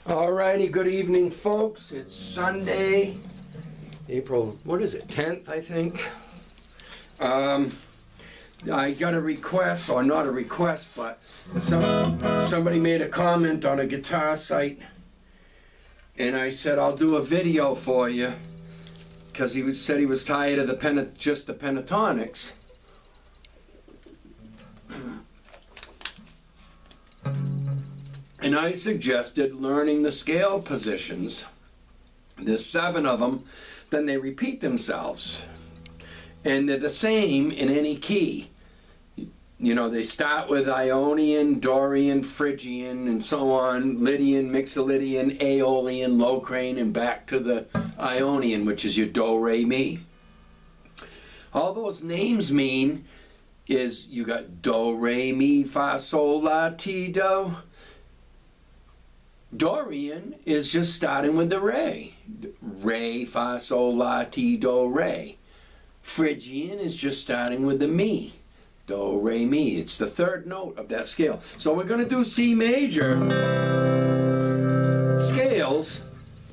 Alrighty, good evening folks. It's Sunday, April, what is it, 10th I think. I got a request, or not a request, but somebody made a comment on a guitar site, and I said I'll do a video for you, because he said he was tired of just the pentatonics. And I suggested learning the scale positions. There's 7 of them, then they repeat themselves. And they're the same in any key. You know, they start with Ionian, Dorian, Phrygian, and so on, Lydian, Mixolydian, Aeolian, Locrian, and back to the Ionian, which is your Do, Re, Mi. All those names mean is you got Do, Re, Mi, Fa, Sol, La, Ti, Do. Dorian is just starting with the Re. Re, Fa, Sol, La, Ti, Do, Re. Phrygian is just starting with the Mi. Do, Re, Mi. It's the 3rd note of that scale. So we're going to do C major scales,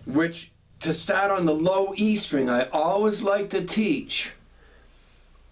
which to start on the low E string, I always like to teach.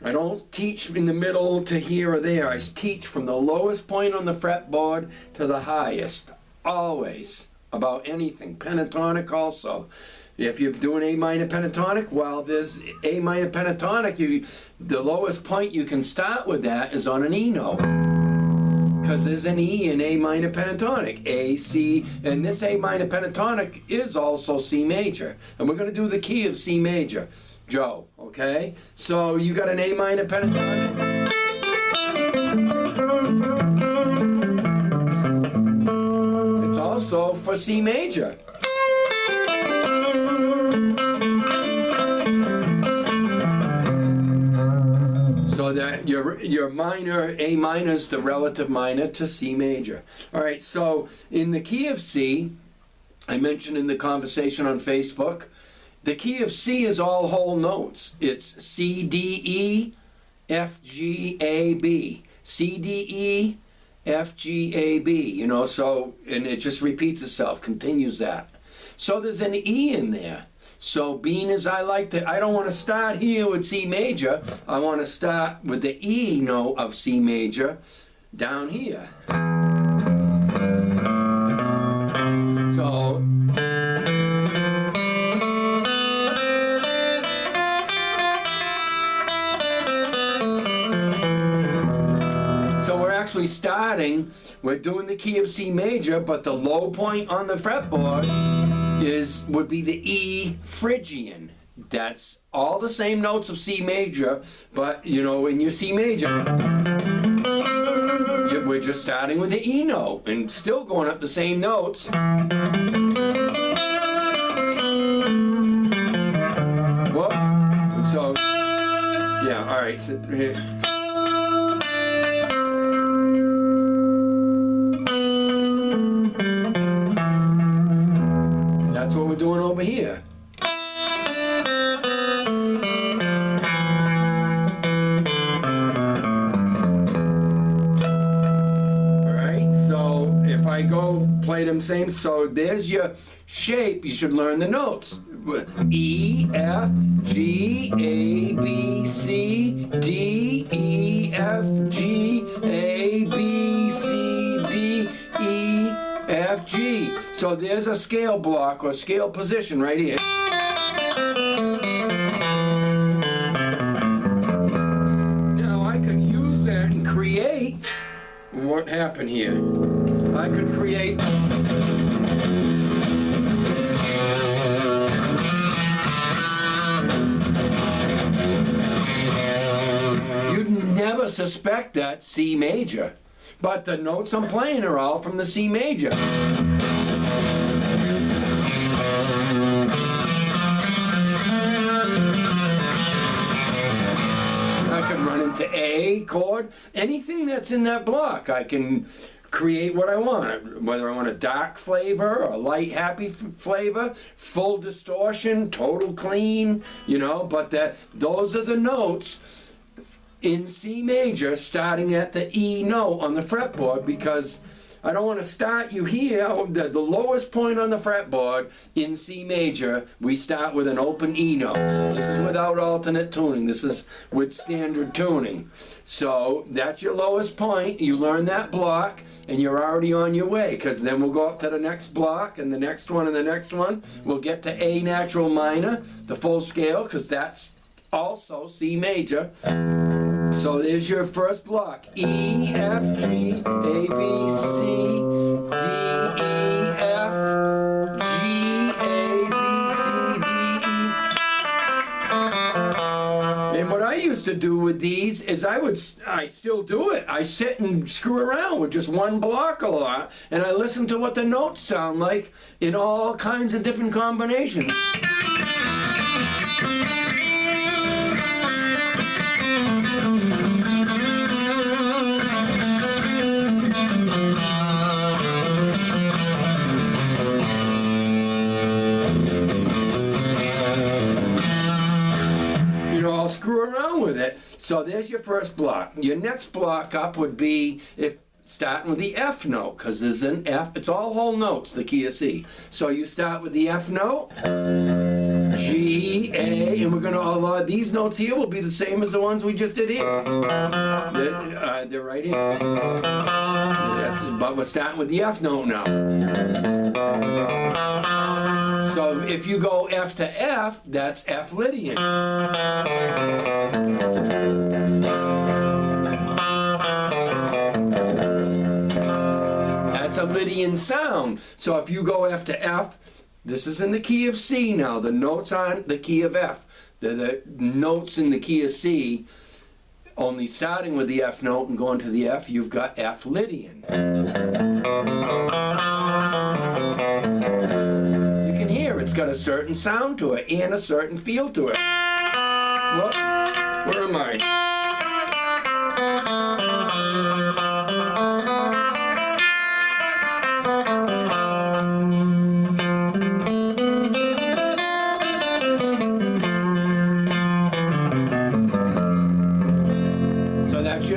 I don't teach in the middle to here or there. I teach from the lowest point on the fretboard to the highest. Always, about anything. Pentatonic also. If you're doing A minor pentatonic, well, there's A minor pentatonic. The lowest point you can start with that is on an E note, because there's an E in A minor pentatonic. A, C, and this A minor pentatonic is also C major. And we're going to do the key of C major, Joe, okay? So you got an A minor pentatonic. Also for C major. So that your minor, A minor is the relative minor to C major. All right, so in the key of C, I mentioned in the conversation on Facebook, the key of C is all whole notes. It's C, D, E, F, G, A, B. C, D, E, F, G, A, B, you know, so, and it just repeats itself, continues that. So there's an E in there. So being as I don't want to start here with C major, I want to start with the E note of C major down here. So, actually starting, we're doing the key of C major, but the low point on the fretboard would be the E Phrygian. That's all the same notes of C major, but you know, in your C major, we're just starting with the E note and still going up the same notes. Whoop. So, yeah, all right. So, that's what we're doing over here. Alright, so if I go play them same, so there's your shape, you should learn the notes. E, F, G, A, B, C, D, E, F, G, A, B, C, D, E, F, G. So there's a scale block or scale position right here. Now I could use that and create what happened here. I could create you'd never suspect that C major. But the notes I'm playing are all from the C major. I can run into A chord, anything that's in that block. I can create what I want, whether I want a dark flavor or a light happy flavor, full distortion, total clean, you know, but those are the notes in C major starting at the E note on the fretboard, because I don't want to start you here. The lowest point on the fretboard in C major, we start with an open E note. This is without alternate tuning. This is with standard tuning. So that's your lowest point. You learn that block, and you're already on your way, because then we'll go up to the next block, and the next one, and the next one. We'll get to A natural minor, the full scale, because that's also C major. So there's your first block. E, F, G, A, B, C, D, E, F, G, A, B, C, D, E. And what I used to do with these is I still do it. I sit and screw around with just one block a lot, and I listen to what the notes sound like in all kinds of different combinations. I'll screw around with it. So there's your first block. Your next block up would be starting with the F note, because there's an F. It's all whole notes, the key of C. So you start with the F note, G, A, and we're going to, a lot of these notes here will be the same as the ones we just did here. They're right here. But we're starting with the F note now. So if you go F to F, that's F Lydian. That's a Lydian sound. So if you go F to F, this is in the key of C now. The notes on the key of F. The notes in the key of C, only starting with the F note and going to the F, you've got F Lydian. You can hear it's got a certain sound to it and a certain feel to it. What? Where am I?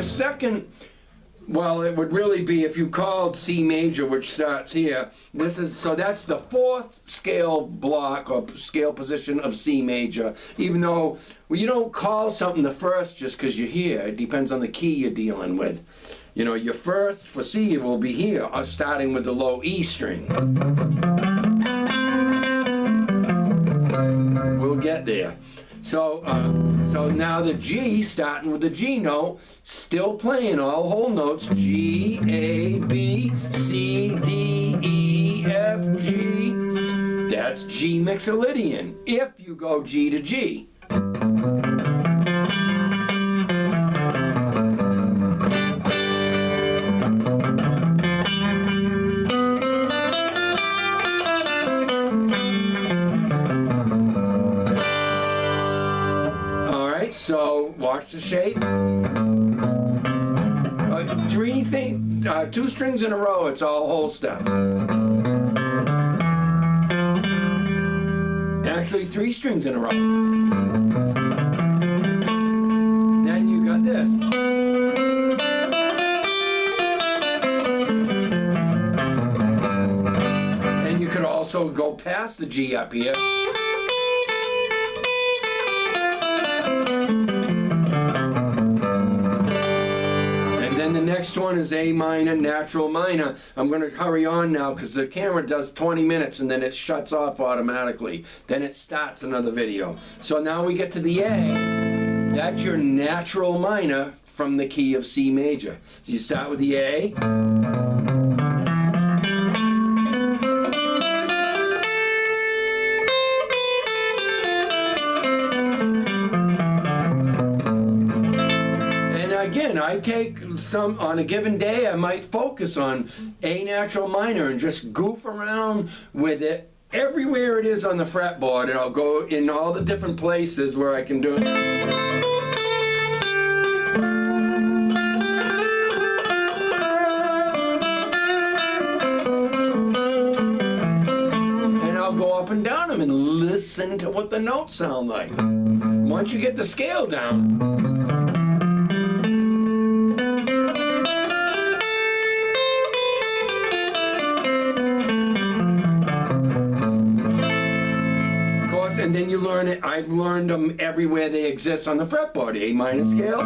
Second, well, it would really be if you called C major, which starts here. So that's the fourth scale block or scale position of C major. Even though, well, you don't call something the first just because you're here. It depends on the key you're dealing with. You know, your first for C will be here, starting with the low E string. We'll get there. So now the G, starting with the G note, still playing all whole notes, G, A, B, C, D, E, F, G. That's G Mixolydian, if you go G to G. So watch the shape. Two strings in a row, it's all whole step. Actually, three strings in a row. Then you got this. And you could also go past the G up here. The next one is A minor, natural minor. I'm going to hurry on now because the camera does 20 minutes and then it shuts off automatically. Then it starts another video. So now we get to the A. That's your natural minor from the key of C major. So you start with the A. Again, I take some, on a given day, I might focus on A natural minor and just goof around with it everywhere it is on the fretboard, and I'll go in all the different places where I can do it. And I'll go up and down them and listen to what the notes sound like. Once you get the scale down, and then you learn it. I've learned them everywhere they exist on the fretboard. A minor scale.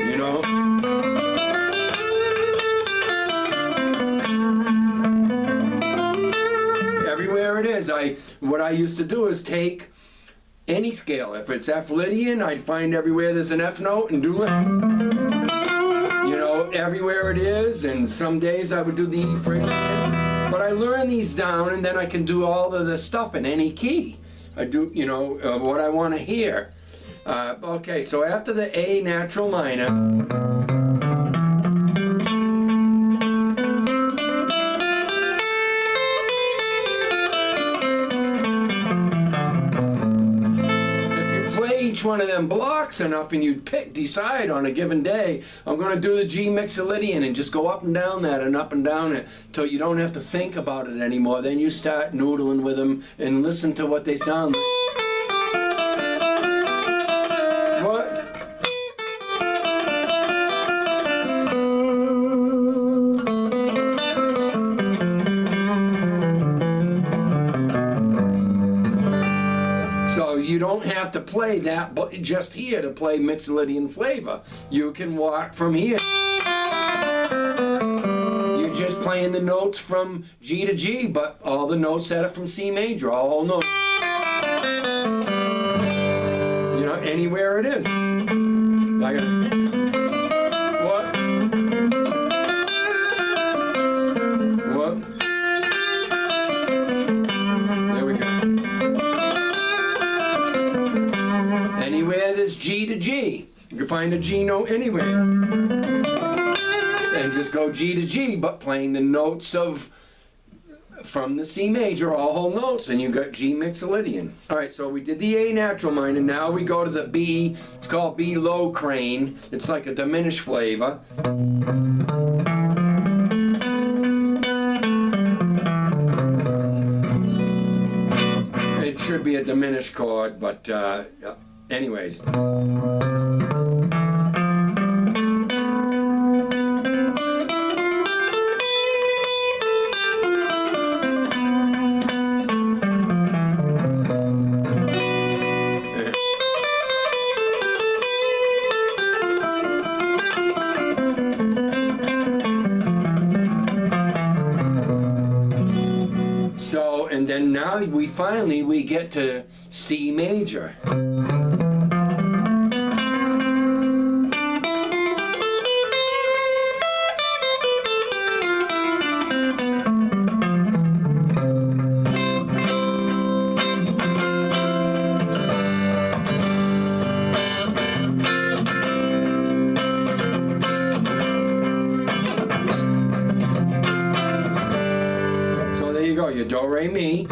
You know. Everywhere it is. What I used to do is take any scale. If it's F Lydian, I'd find everywhere there's an F note and do it. You know, everywhere it is, and some days I would do the E Phrygian. But I learn these down, and then I can do all of the stuff in any key. I do, you know, what I want to hear. Okay, so after the A natural minor, one of them blocks enough and you decide on a given day, I'm going to do the G Mixolydian and just go up and down that and up and down it till you don't have to think about it anymore. Then you start noodling with them and listen to what they sound like. What? You don't have to play that, but just here to play Mixolydian flavor. You can walk from here. You're just playing the notes from G to G, but all the notes that are from C major, all notes. You know, anywhere it is. What? What? There we go. Anywhere there's G to G. You can find a G note anywhere. And just go G to G, but playing the notes from the C major, all whole notes, and you got G Mixolydian. Alright, so we did the A natural minor, now we go to the B. It's called B low crane. It's like a diminished flavor. It should be a diminished chord, but anyways. So, and then now we get to C major. Your do, re, mi.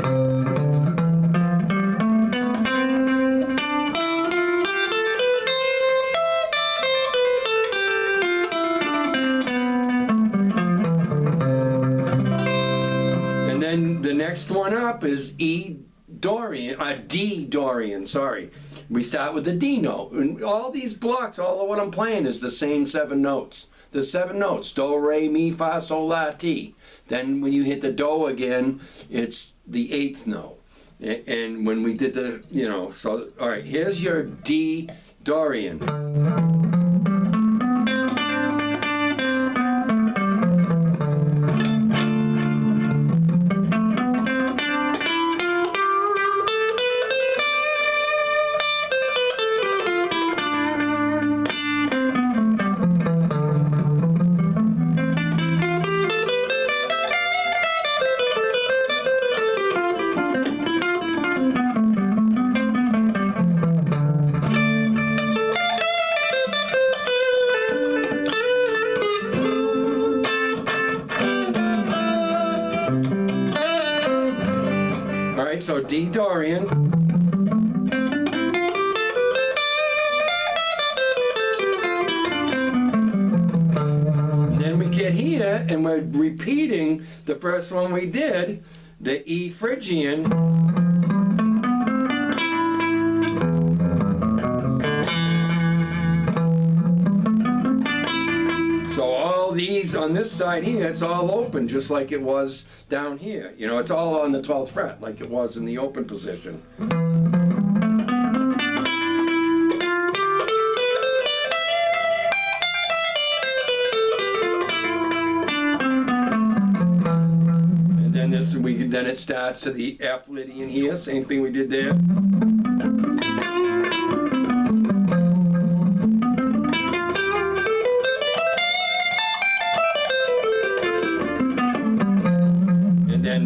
And then the next one up is E Dorian, D Dorian, sorry. We start with the D note. And all these blocks, all of what I'm playing is the same 7 notes. The 7 notes, do, re, mi, fa, sol, la, ti. Then when you hit the do again, it's the 8th note. And when we did the, you know, so, all right, here's your D Dorian. So D Dorian. Then we get here and we're repeating the first one we did, the E Phrygian. So all these on this this side here, it's all open, just like it was down here. You know, it's all on the 12th fret, like it was in the open position. And then then it starts to the F Lydian here, same thing we did there.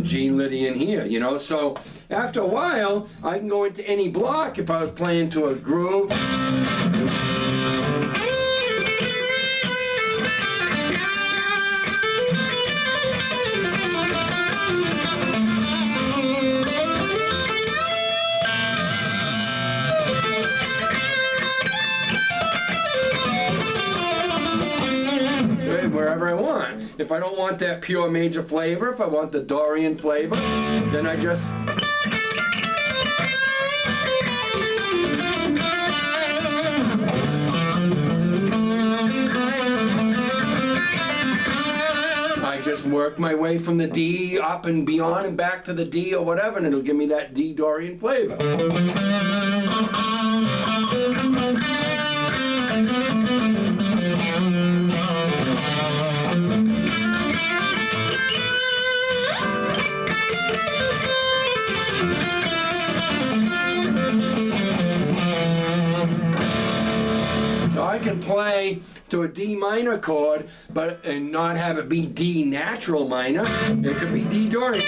G Lydian here, you know, so after a while I can go into any block if I was playing to a groove. Wherever I want. If I don't want that pure major flavor, if I want the Dorian flavor, then I just work my way from the D up and beyond and back to the D or whatever, and it'll give me that D Dorian flavor. So I can play to a D minor chord, and not have it be D natural minor. It could be D Dorian.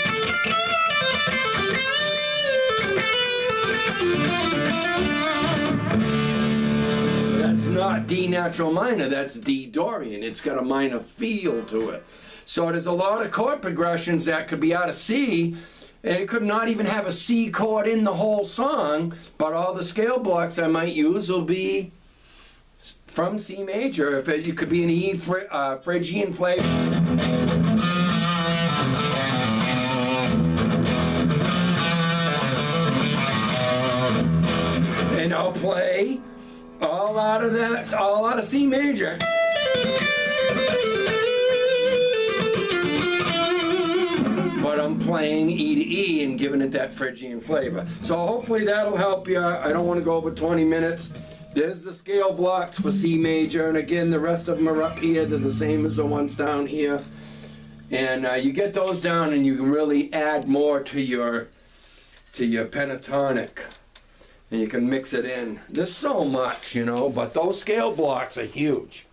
So that's not D natural minor, that's D Dorian. It's got a minor feel to it. So there's a lot of chord progressions that could be out of C, and it could not even have a C chord in the whole song, but all the scale blocks I might use will be from C major. If it could be an E Phrygian flavor. And I'll play all out of that, all out of C major. But I'm playing E to E and giving it that Phrygian flavor. So hopefully that'll help you. I don't want to go over 20 minutes. There's the scale blocks for C major, and again, the rest of them are up here. They're the same as the ones down here. And you get those down, and you can really add more to your pentatonic, and you can mix it in. There's so much, you know, but those scale blocks are huge.